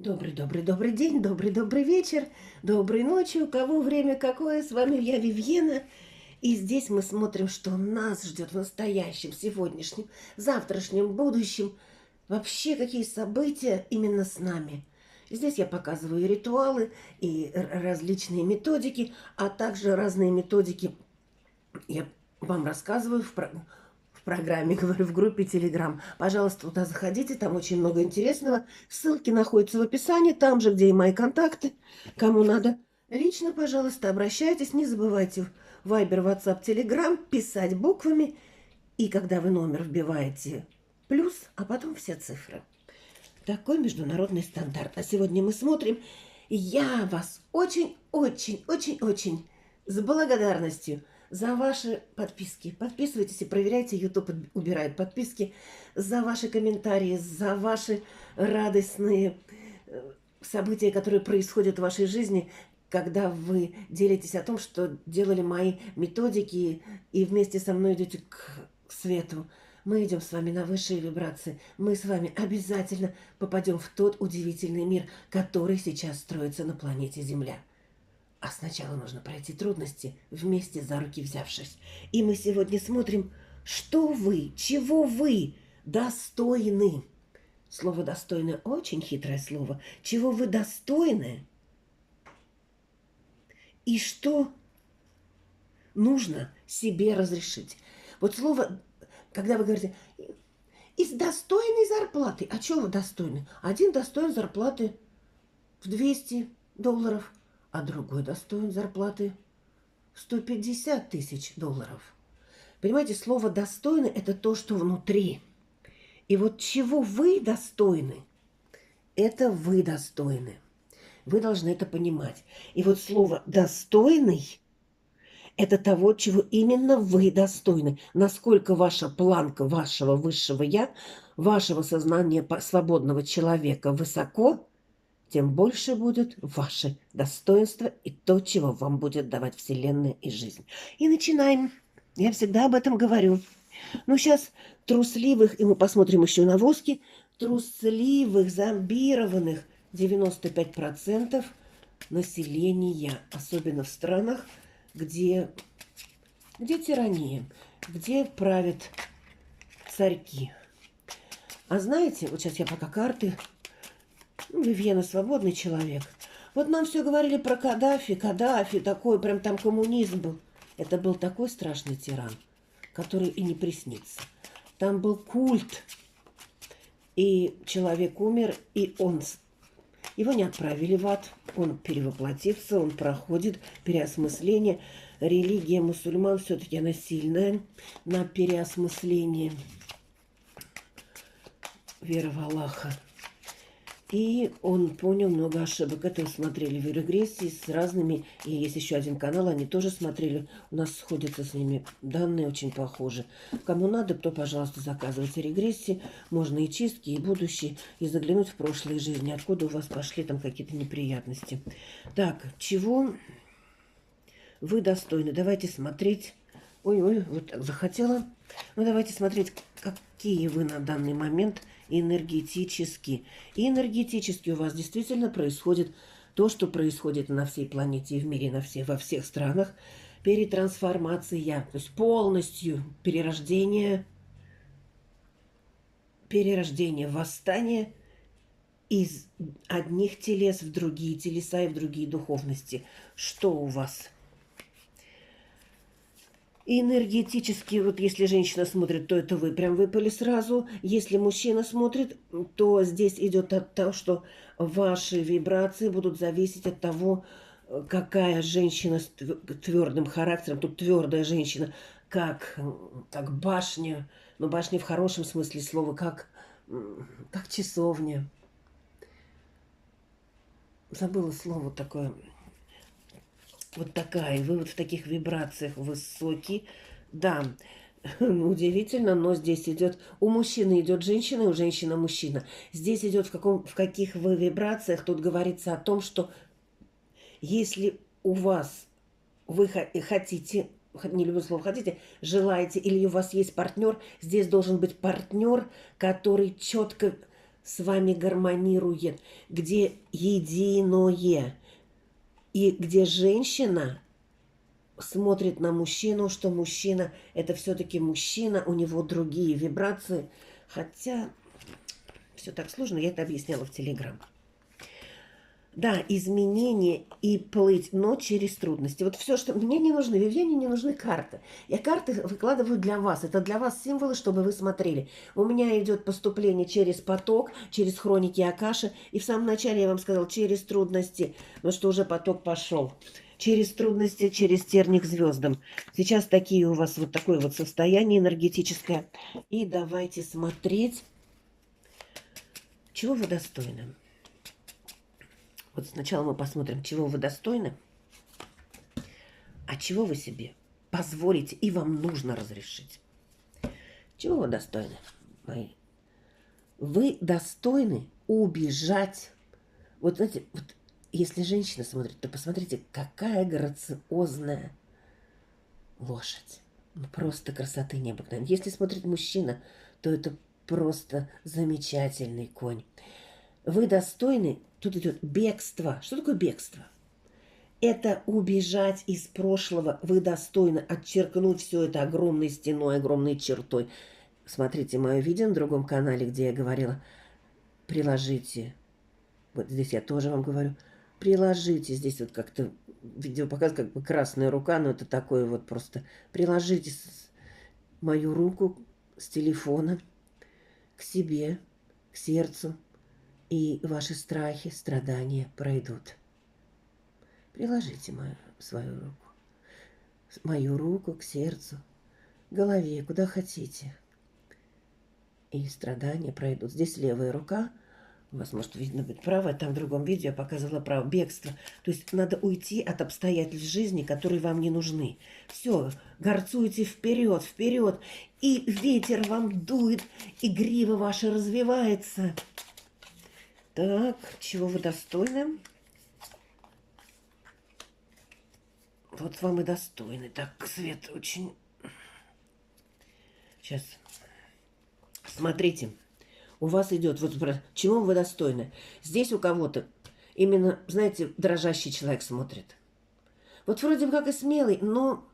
Добрый день, добрый вечер, доброй ночи, у кого время какое, с вами я, Вивьена. И здесь мы смотрим, что нас ждет в настоящем, сегодняшнем, завтрашнем, будущем. Вообще, какие события именно с нами. Здесь я показываю и ритуалы, и различные методики, а также разные методики я вам рассказываю в программе, говорю, в группе Telegram. Пожалуйста, туда заходите, там очень много интересного. Ссылки находятся в описании, там же, где и мои контакты. Кому надо лично, пожалуйста, обращайтесь. Не забывайте в Viber, WhatsApp, Telegram писать буквами. И когда вы номер вбиваете плюс, а потом все цифры. Такой международный стандарт. А сегодня мы смотрим. Я вас очень-очень-очень-очень с благодарностью за ваши подписки. Подписывайтесь и проверяйте. YouTube убирает подписки. За ваши комментарии, за ваши радостные события, которые происходят в вашей жизни, когда вы делитесь о том, что делали мои методики и вместе со мной идете к свету. Мы идем с вами на высшие вибрации. Мы с вами обязательно попадем в тот удивительный мир, который сейчас строится на планете Земля. А сначала нужно пройти трудности, вместе за руки взявшись. И мы сегодня смотрим, что вы, чего вы достойны. Слово «достойны» очень хитрое слово. Чего вы достойны и что нужно себе разрешить. Вот слово, когда вы говорите «из достойной зарплаты». А чего вы достойны? Один достоин зарплаты в $200, а другой достоин зарплаты в 150 тысяч долларов. Понимаете, слово «достойны» – это то, что внутри. И вот чего вы достойны, это вы достойны. Вы должны это понимать. И вот слово «достойный» – это того, чего именно вы достойны. Насколько ваша планка вашего высшего «я», вашего сознания свободного человека высоко, тем больше будет ваше достоинство и то, чего вам будет давать Вселенная и жизнь. И начинаем. Я всегда об этом говорю. Ну, сейчас трусливых, и мы посмотрим еще на воски, трусливых, зомбированных 95% населения, особенно в странах, где тирания, где правят царьки. А знаете, вот сейчас я пока карты... Вивьена свободный человек. Вот нам все говорили про Каддафи, такой, прям там коммунизм был. Это был такой страшный тиран, который и не приснится. Там был культ, и человек умер, и его не отправили в ад. Он перевоплотился, он проходит переосмысление. Религия мусульман все-таки она сильная на переосмысление. Вера в Аллаха. И он понял много ошибок. Это смотрели в регрессии с разными. И есть еще один канал, они тоже смотрели. У нас сходятся с ними данные очень похожи. Кому надо, то, пожалуйста, заказывайте регрессии. Можно и чистки, и будущие. И заглянуть в прошлые жизни. Откуда у вас пошли там какие-то неприятности. Так, чего вы достойны? Давайте смотреть. Ой, вот так захотела. Ну, давайте смотреть, какие вы на данный момент энергетически. И энергетически у вас действительно происходит то, что происходит на всей планете и в мире, во всех странах. Перетрансформация, то есть полностью перерождение, восстание из одних телес в другие телеса и в другие духовности. Что у вас? Энергетически, вот если женщина смотрит, то это вы прям выпали сразу. Если мужчина смотрит, то здесь идет от того, что ваши вибрации будут зависеть от того, какая женщина с твердым характером. Тут твердая женщина, как башня, но башня в хорошем смысле слова, как часовня. Забыла слово такое. Вот такая, вы вот в таких вибрациях высокий. Да, удивительно, но здесь идет... У мужчины идет женщина, у женщины мужчина. Здесь идет в каких вы вибрациях. Тут говорится о том, что если у вас, вы хотите, не люблю слово хотите, желаете, или у вас есть партнер, здесь должен быть партнер, который четко с вами гармонирует, где единое, и где женщина смотрит на мужчину, что мужчина – это все-таки мужчина, у него другие вибрации. Хотя все так сложно, я это объясняла в Телеграм. Да, изменения и плыть, но через трудности. Вот все, что... Мне не нужны, Вивьене не нужны карты. Я карты выкладываю для вас. Это для вас символы, чтобы вы смотрели. У меня идет поступление через поток, через хроники Акаши. И в самом начале я вам сказала, через трудности. Но что уже поток пошел. Через трудности, через терник звездам. Сейчас такие у вас вот такое вот состояние энергетическое. И давайте смотреть, чего вы достойны. Вот сначала мы посмотрим, чего вы достойны, а чего вы себе позволите и вам нужно разрешить. Чего вы достойны, мои? Вы достойны убежать. Вот знаете, вот если женщина смотрит, то посмотрите, какая грациозная лошадь. Ну, просто красоты необыкновенной. Если смотрит мужчина, то это просто замечательный конь. Вы достойны, тут идет бегство. Что такое бегство? Это убежать из прошлого. Вы достойны отчеркнуть все это огромной стеной, огромной чертой. Смотрите мое видео на другом канале, где я говорила, приложите. Вот здесь я тоже вам говорю, приложите. Здесь вот как-то видео показывает, как бы красная рука, но это такое вот просто. Приложите мою руку с телефона к себе, к сердцу. И ваши страхи, страдания пройдут. Приложите свою руку. Мою руку к сердцу, к голове, куда хотите. И страдания пройдут. Здесь левая рука. У вас, может, видно быть правая. Там в другом видео я показывала право бегство. То есть надо уйти от обстоятельств жизни, которые вам не нужны. Все, горцуйте вперед, вперед. И ветер вам дует, и грива ваша развивается. Так, чего вы достойны? Вот вам и достойны. Так, свет очень... Сейчас. Смотрите. У вас идет... Вот чего вы достойны? Здесь у кого-то именно, знаете, дрожащий человек смотрит. Вот вроде бы как и смелый, но...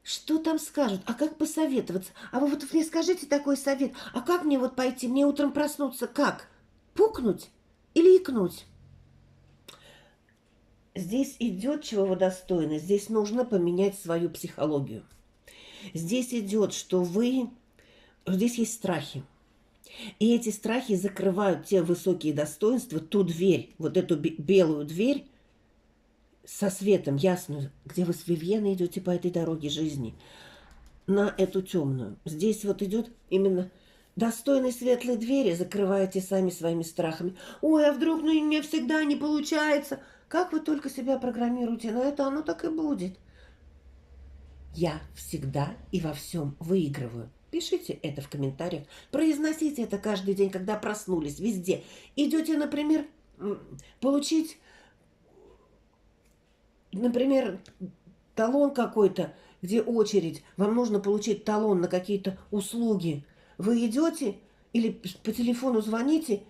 Что там скажут? А как посоветоваться? А вы вот мне скажите такой совет. А как мне вот пойти? Мне утром проснуться как? Пукнуть? Или икнуть? Здесь идет, чего вы достойны. Здесь нужно поменять свою психологию. Здесь идет, что вы... Здесь есть страхи. И эти страхи закрывают те высокие достоинства, ту дверь, вот эту белую дверь со светом ясную, где вы с Вивьеной идете по этой дороге жизни, на эту темную. Здесь вот идет именно... Достойной светлой двери закрываете сами своими страхами. Ой, а вдруг у меня всегда не получается? Как вы только себя программируете на это, оно так и будет. Я всегда и во всем выигрываю. Пишите это в комментариях. Произносите это каждый день, когда проснулись, везде. Идете, например, получить, например, талон какой-то, где очередь. Вам нужно получить талон на какие-то услуги. Вы идете или по телефону звоните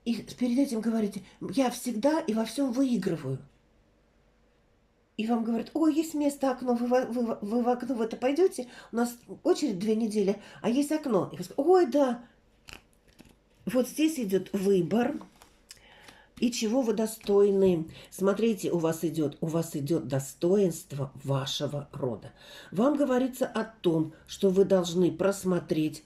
и перед этим говорите, я всегда и во всем выигрываю. И вам говорят, ой, есть место, окно, вы в окно в это пойдете? У нас очередь 2 недели, а есть окно. И вы скажете, ой, да. Вот здесь идет выбор. И чего вы достойны? Смотрите, у вас идет достоинство вашего рода. Вам говорится о том, что вы должны просмотреть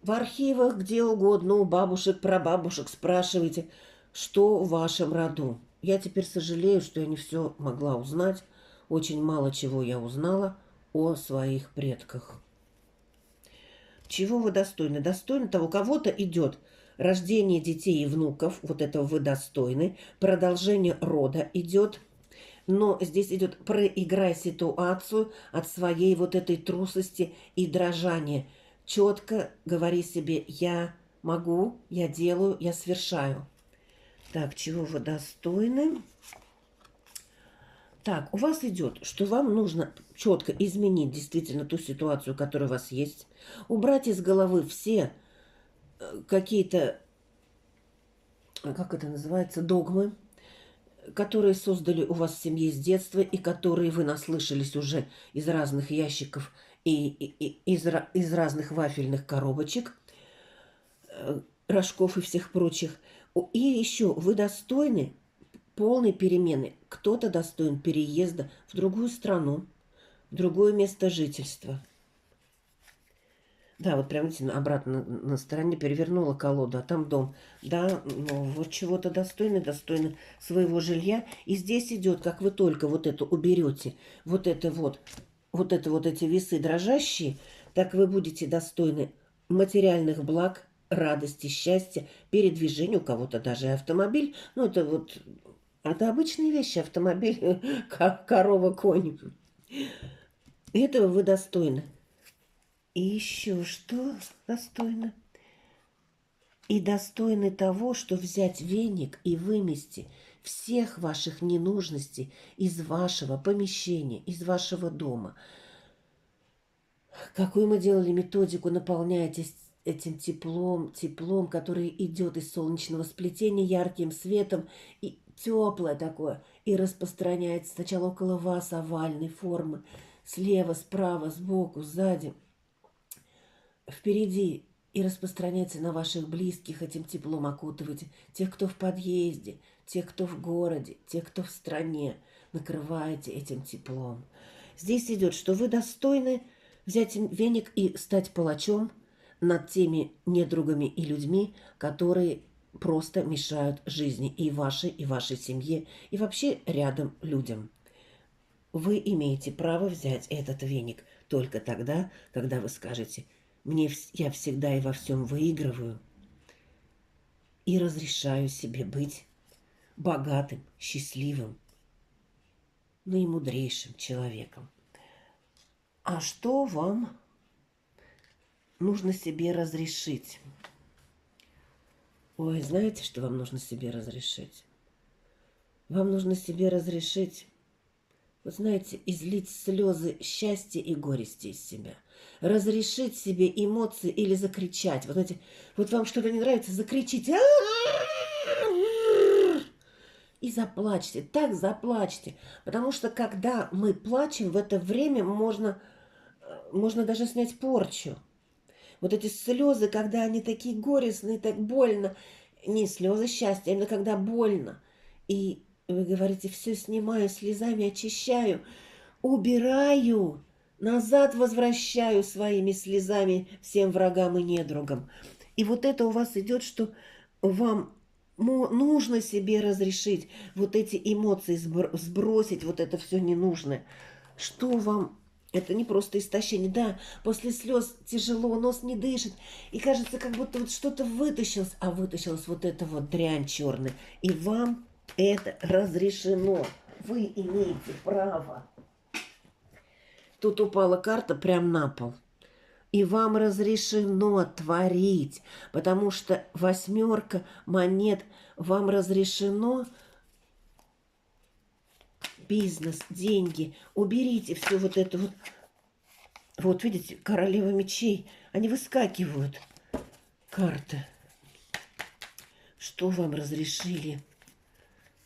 в архивах, где угодно, у бабушек, прабабушек, спрашивайте, что в вашем роду. Я теперь сожалею, что я не все могла узнать. Очень мало чего я узнала о своих предках. Чего вы достойны? Достойны того, у кого-то идет рождение детей и внуков, вот этого вы достойны. Продолжение рода идет. Но здесь идет проиграй ситуацию от своей вот этой трусости и дрожания. Четко говори себе, я могу, я делаю, я совершаю. Так, чего вы достойны? Так, у вас идет, что вам нужно четко изменить действительно ту ситуацию, которая у вас есть. Убрать из головы все какие-то как это называется, догмы, которые создали у вас в семье с детства и которые вы наслышались уже из разных ящиков и из разных вафельных коробочек, рожков и всех прочих. И еще вы достойны полной перемены. Кто-то достоин переезда в другую страну, в другое место жительства. Да, вот прям обратно на стороне перевернула колоду, а там дом. Да, ну вот чего-то достойны своего жилья. И здесь идет, как вы только вот это уберете, вот эти весы дрожащие, так вы будете достойны материальных благ, радости, счастья, передвижения, у кого-то даже автомобиль. Ну, это обычные вещи, автомобиль, корова, конь. Этого вы достойны. И еще что достойно? И достойны того, что взять веник и вымести всех ваших ненужностей из вашего помещения, из вашего дома. Какую мы делали методику, наполняйтесь этим теплом, который идет из солнечного сплетения, ярким светом, и теплое такое, и распространяется сначала около вас овальной формы, слева, справа, сбоку, сзади, впереди, и распространяется на ваших близких, этим теплом окутывайте. Тех, кто в подъезде, тех, кто в городе, тех, кто в стране. Накрываете этим теплом. Здесь идет, что вы достойны взять веник и стать палачом над теми недругами и людьми, которые просто мешают жизни и вашей семье, и вообще рядом людям. Вы имеете право взять этот веник только тогда, когда вы скажете: я всегда и во всем выигрываю и разрешаю себе быть богатым, счастливым, наимудрейшим человеком. А что вам нужно себе разрешить? Ой, знаете, что вам нужно себе разрешить? Вам нужно себе разрешить, вы знаете, излить слезы счастья и горести из себя. Разрешить себе эмоции или закричать. Вот знаете, вот вам что-то не нравится, закричите. И заплачьте, так заплачьте. Потому что когда мы плачем, в это время можно даже снять порчу. Вот эти слезы, когда они такие горестные, так больно. Не слезы счастья, а именно когда больно. И вы говорите: все снимаю, слезами очищаю, убираю, назад возвращаю своими слезами всем врагам и недругам. И вот это у вас идет, что вам нужно себе разрешить вот эти эмоции, сбросить вот это все ненужное. Что вам? Это не просто истощение. Да, после слез тяжело, нос не дышит. И кажется, как будто вот что-то вытащилось, а вытащилась вот эта вот дрянь черная. И вам это разрешено. Вы имеете право. Тут упала карта прямо на пол. И вам разрешено творить, потому что 8 монет, вам разрешено бизнес, деньги. Уберите все вот это вот. Вот, видите, королева мечей. Они выскакивают. Карта. Что вам разрешили?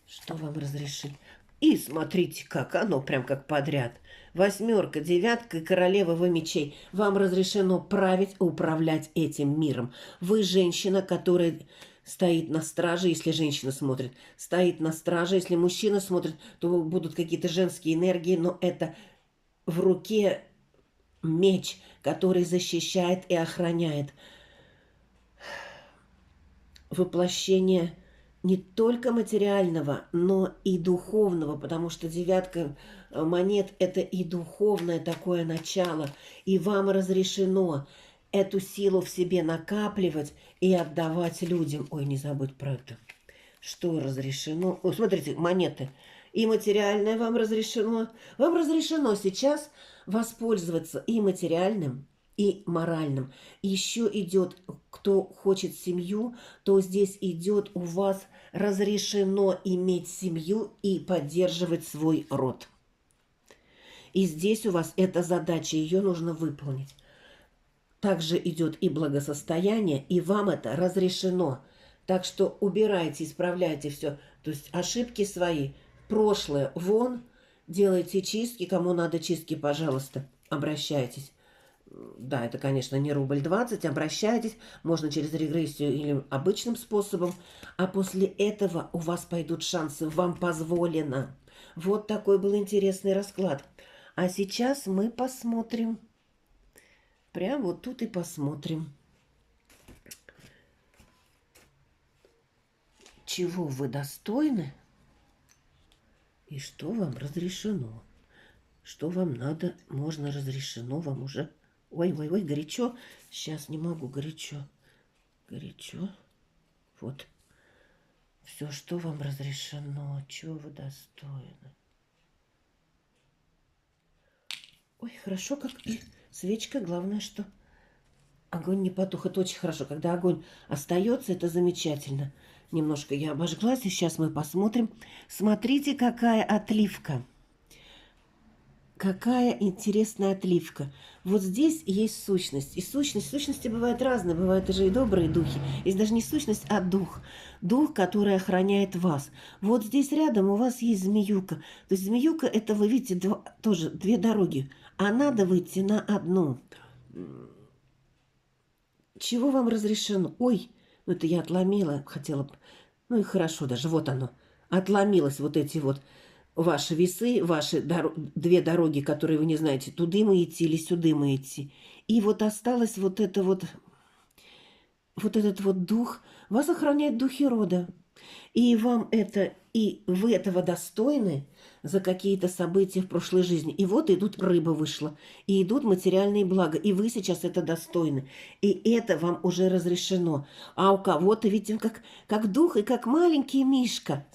Что вам разрешили? И смотрите, как оно прям как подряд. 8, 9 и королева мечей. Вам разрешено править, управлять этим миром. Вы женщина, которая стоит на страже, если женщина смотрит. Стоит на страже, если мужчина смотрит, то будут какие-то женские энергии, но это в руке меч, который защищает и охраняет. Воплощение не только материального, но и духовного, потому что 9 монет – это и духовное такое начало. И вам разрешено эту силу в себе накапливать и отдавать людям. Ой, не забудь про это. Что разрешено? О, смотрите, монеты. И материальное вам разрешено. Вам разрешено сейчас воспользоваться и материальным, и моральным. Еще идет, кто хочет семью, то здесь идет у вас разрешено иметь семью и поддерживать свой род. И здесь у вас эта задача, ее нужно выполнить. Также идет и благосостояние, и вам это разрешено. Так что убирайте, исправляйте все. То есть ошибки свои, прошлое вон, делайте чистки. Кому надо чистки, пожалуйста, обращайтесь. Да, это, конечно, не рубль 20, обращайтесь. Можно через регрессию или обычным способом. А после этого у вас пойдут шансы. Вам позволено. Вот такой был интересный расклад. А сейчас мы посмотрим. Прям вот тут и посмотрим. Чего вы достойны и что вам разрешено. Что вам надо, можно, разрешено вам уже. Ой, горячо. Сейчас не могу, горячо. Горячо. Вот. Все, что вам разрешено, чего вы достойны. Ой, хорошо, как и свечка. Главное, что огонь не потух. Это очень хорошо. Когда огонь остается, это замечательно. Немножко я обожглась, и сейчас мы посмотрим. Смотрите, какая отливка. Какая интересная отливка. Вот здесь есть сущность. И сущности бывают разные. Бывают же и добрые духи. Есть даже не сущность, а дух. Дух, который охраняет вас. Вот здесь рядом у вас есть змеюка. То есть змеюка, это вы видите тоже две дороги. А надо выйти на одну. Чего вам разрешено? Ой, ну это я отломила, хотела... Ну и хорошо даже, вот оно. Отломилось вот эти вот ваши весы, ваши две дороги, которые вы не знаете, туда мы идти или сюда мы идти. И вот осталось вот это вот этот вот дух. Вас охраняют духи рода. И вам это, и вы этого достойны за какие-то события в прошлой жизни. И вот идут, рыба вышла, и идут материальные блага, и вы сейчас это достойны. И это вам уже разрешено. А у кого-то, видите, как дух и как маленький мишка.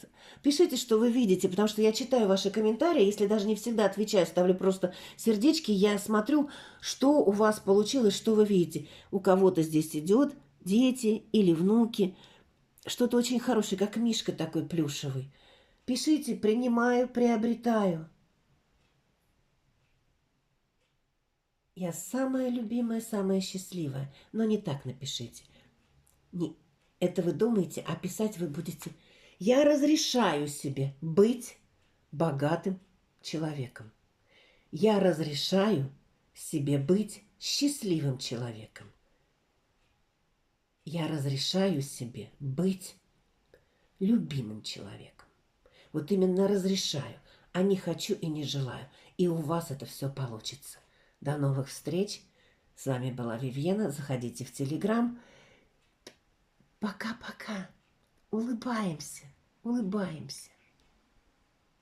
Пишите, что вы видите, потому что я читаю ваши комментарии, если даже не всегда отвечаю, ставлю просто сердечки, я смотрю, что у вас получилось, что вы видите. У кого-то здесь идет дети или внуки, что-то очень хорошее, как мишка такой плюшевый. Пишите, принимаю, приобретаю. Я самая любимая, самая счастливая. Но не так напишите. Не, это вы думаете, а писать вы будете. Я разрешаю себе быть богатым человеком. Я разрешаю себе быть счастливым человеком. Я разрешаю себе быть любимым человеком. Вот именно разрешаю, а не хочу и не желаю. И у вас это все получится. До новых встреч. С вами была Вивьена. Заходите в Телеграм. Пока-пока. Улыбаемся. Улыбаемся.